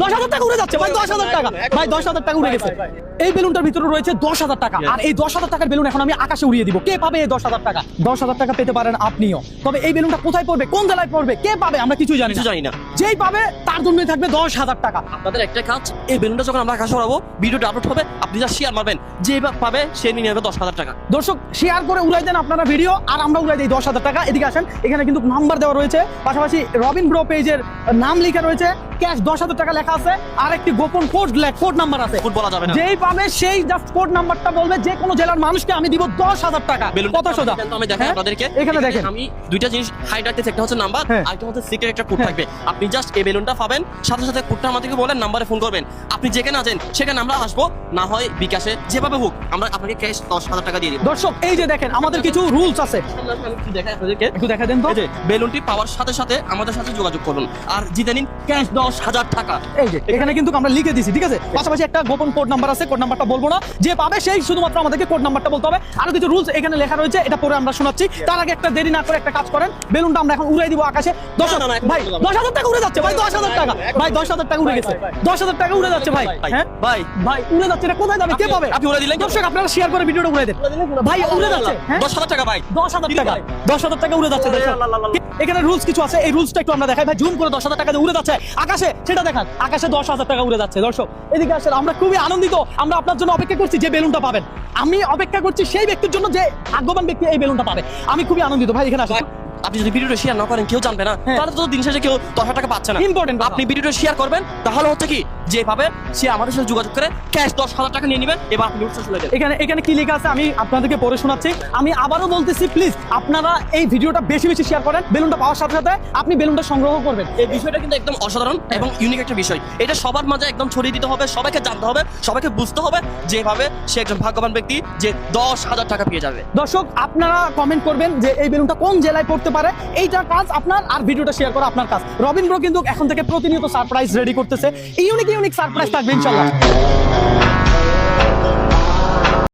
10,000 টাকা উড়ে যাচ্ছে ভাই, 10,000 টাকা ভাই, 10,000 টাকা উড়ে গেছে। এই বেলুনটার ভিতরে রয়েছে 10,000 টাকা, আর এই 10,000 টাকার বেলুন এখন আমি আকাশে উড়িয়ে দিব। কে পাবে এই 10,000 টাকা? 10,000 টাকা পেতে পারেন আপনিও। তবে এই বেলুনটা কোথায় পড়বে, কোন জেলায় পড়বে, কে পাবে আমরা কিছুই জানি না। যেই পাবে তার জন্যই থাকবে 10,000 টাকা। আপনাদের একটা কাজ, এই বেলুনটা যখন আমরা আকাশে উড়াবো, ভিডিওটা আপলোড হবে, আপনি যা শেয়ার মারবেন, যে পাবে সে নিয়ে নেবে 10,000 টাকা। দর্শক শেয়ার করে উড়াই দেন আপনারা ভিডিও, আর আমরা উড়াই দিই 10,000 টাকা। এদিকে আসেন, এখানে কিন্তু নাম্বার দেওয়া রয়েছে, পাশাপাশি রবিন ব্রো পেজের নাম লেখা রয়েছে, ক্যাশ 10,000 টাকা লেখা আছে, আর একটি গোপন কোড নাম্বার আছে। কোড বলা যাবে না। যেই পাবে সেই জাস্ট কোড নাম্বারটা বলবে, যে কোনো জেলার মানুষকে আমি দিব 10,000 টাকা। কত সোজা আমি দেখাই আপনাদেরকে। এখানে দেখেন, আমি দুইটা জিনিস হাইড রাখতেছি, একটা হচ্ছে নাম্বার, আর একটা হচ্ছে সিক্রেট একটা কোড থাকবে। আপনি জাস্ট এই বেলুনটা পাবেন, সাথে সাথে কোডটা আমাদেরকে বলেন, নাম্বারে ফোন করবেন। আপনি যেখানে আছেন সেখানে আমরা আসবো, না হয় বিকাশে, যেভাবে হোক আমরা আপনাকে ক্যাশ 10,000 টাকা দিয়ে দিব। দর্শক এই যে দেখেন, আমাদের কিছু রুলস আছে, একটু দেখা দেন তো। এই যে বেলুনটি পাওয়ার সাথে সাথে আমাদের সাথে যোগাযোগ করুন, আর জিতে নিন ক্যাশ 10,000 টাকা। এই যে এখানে কিন্তু আমরা লিখে দিয়েছি, ঠিক আছে। পাশাপাশি একটা গোপন কোড নাম্বার আছে, কোড নাম্বারটা বলবো না, যে পাবে সেই শুধুমাত্র আমাদেরকে কোড নাম্বারটা বলতে হবে। আরো কিছু রুলস এখানে লেখা রয়েছে, এটা পরে আমরা শোনাচ্ছি। তার আগে একটা দেরি না করে একটা কাজ করেন, বেলুনটা আমরা এখন উড়াই দিব আকাশে। ভাই 10,000 টাকা উড়ে যাচ্ছে ভাই, 10,000 টাকা ভাই, 10,000 টাকা উড়ে গেছে, 10,000 টাকা উড়ে যাচ্ছে ভাই। হ্যাঁ ভাই ভাই উড়ে যাচ্ছে, এটা কোথায় যাবে, কে পাবে? আপনি উড়ে দিলেন। দর্শক আপনারা শেয়ার করে ভিডিওটা উড়াই দেন ভাই, উড়ে যাচ্ছে। হ্যাঁ 10,000 টাকা ভাই, 10,000 টাকা, 10,000 টাকা উড়ে যাচ্ছে। এখানে রুলস কিছু আছে, এই রুলসটা একটু আমরা দেখাই ভাই, জুম করে 10,000 টাকা উড়ে যাচ্ছে আকাশে, সেটা দেখান। আকাশে 10,000 টাকা উড়ে যাচ্ছে। দর্শক এদিকে আসলে আমরা খুবই আনন্দিত, আমরা আপনার জন্য অপেক্ষা করছি যে বেলুনটা পাবেন। আমি অপেক্ষা করছি সেই ব্যক্তির জন্য যে ভাগ্যবান ব্যক্তি এই বেলুনটা পাবে। আমি খুবই আনন্দিত ভাই, এখানে আসেন। আপনি যদি ভিডিওটা শেয়ার না করেন কেউ জানবে না, তাহলে তো দিন শেষে কেউ 10,000 টাকা পাচ্ছে না। ইম্পর্টেন্ট, আপনি ভিডিওটা শেয়ার করবেন, তাহলে হচ্ছে কি, যে পাবে সে আমাদের সাথে যোগাযোগ করে ক্যাশ 10,000 টাকা নিয়ে নেবেন। এবার আপনি উৎসাহ চলে যান। এখানে কি লেখা আছে আমি আপনাদেরকে পড়ে শোনাচ্ছি। আমি আবারও বলতেছি, প্লিজ আপনারা এই ভিডিওটা বেশি বেশি শেয়ার করেন। বেলুনটা পাওয়ার সাথে সাথে আপনি বেলুনটা সংগ্রহ করবেন। এই বিষয়টা কিন্তু একদম অসাধারণ এবং ইউনিক একটা বিষয়। এটা সবার মাঝে একদম ছড়িয়ে দিতে হবে, সবাইকে জানতে হবে, সবাইকে বুঝতে হবে, যেভাবে সে একজন ভাগ্যবান ব্যক্তি যে 10,000 টাকা পেয়ে যাবে। দর্শক আপনারা কমেন্ট করবেন যে এই বেলুনটা কোন জেলায় পড়তে পারে, এইটা কাজ আপনার, আর ভিডিওটা শেয়ার করা আপনার কাজ। রবিন ব্রো কিন্তু এখন থেকে প্রতিনিয়ত সারপ্রাইজ রেডি করতেছে, ইউনিক সারপ্রাইজ থাকবে ইনশাআল্লাহ।